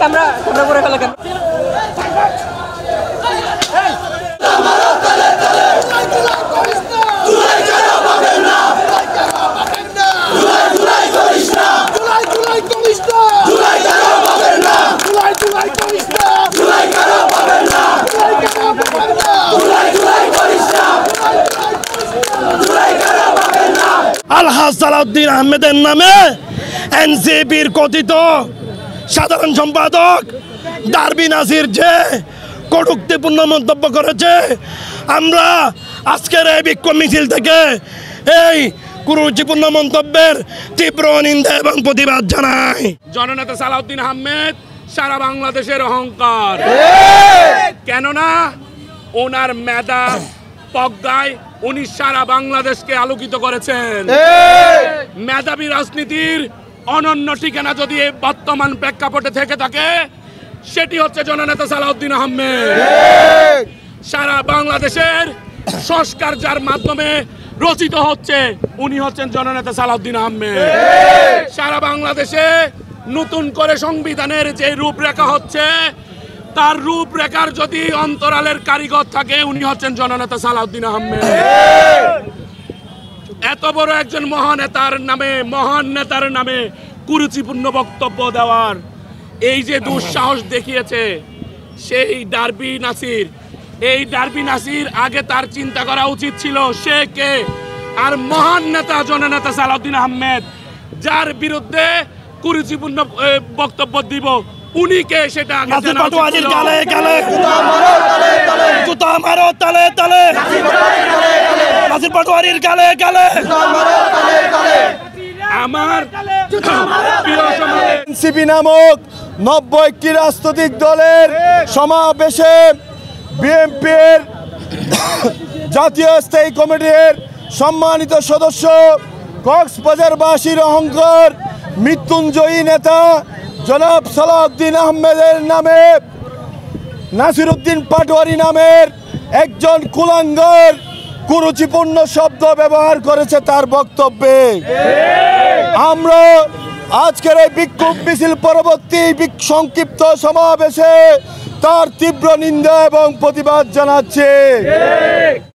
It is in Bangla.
ক্যামেরা করে ফেলো কেন? আলহাজ সালাউদ্দিন আহমেদের নামে এনসিপির কথিত সাধারণ সম্পাদক ডারবি নাসির যে কটূক্তিপূর্ণ মন্তব্য করেছে, আমরা আজকের এই বিক্ষোভ মিছিল থেকে এই কুরুচিপূর্ণ মন্তব্যের তীব্র নিন্দা এবং প্রতিবাদ জানাই। জননেতা সালাউদ্দিন আহমেদ সারা বাংলাদেশের অহংকার, কেননা ওনার মেধা প্রজ্ঞায় উনি সারা বাংলাদেশকে আলোকিত করেছেন। মেধাবী রাজনীতির অনন্য ঠিকানা যদি বর্তমান প্রেক্ষাপটে থেকে থাকে, সেটি হচ্ছে জননেতা সালাউদ্দিন আহমেদ। সারা বাংলাদেশের সংস্কার যার মাধ্যমে রচিত হচ্ছে, উনি হচ্ছেন জননেতা সালাউদ্দিন আহমেদ। সারা বাংলাদেশে নতুন করে সংবিধানের যে রূপরেখা হচ্ছে, তার রূপরেখার যদি অন্তরালের কারিগর থাকে, উনি হচ্ছেন জননেতা সালাউদ্দিন আহমেদ। এত বড় একজন মহান নেতার নামে কুরুচিপূর্ণ বক্তব্য দেওয়ার এই যে দুঃসাহস দেখিয়েছে সেই ডারবি নাসির, এই ডারবি নাসির আগে তার চিন্তা করা উচিত ছিল সে কে। আর মহান নেতা জননেতা সালাউদ্দিন আহমেদ, যার বিরুদ্ধে কুরুচিপূর্ণ বক্তব্য দিব, উনি কে সেটা আগে জানা উচিত ছিল। আমার এনসিপি নামক ৯০টি রাজনৈতিক দলের সমাবেশে বিএনপির জাতীয় স্থায়ী কমিটির সম্মানিত সদস্য, কক্সবাজারবাসীর অহংকার মৃত্যুঞ্জয়ী নেতা জনাব সালাউদ্দিন আহমেদের নামে নাসিরউদ্দিন পাটোয়ারি নামের একজন কুলাঙ্গার কুরুচিপূর্ণ শব্দ ব্যবহার করেছে তার বক্তব্যে। আমরা আজকের এই বিক্ষোভ মিছিল পরবর্তী সংক্ষিপ্ত সমাবেশে তার তীব্র নিন্দা এবং প্রতিবাদ জানাচ্ছি।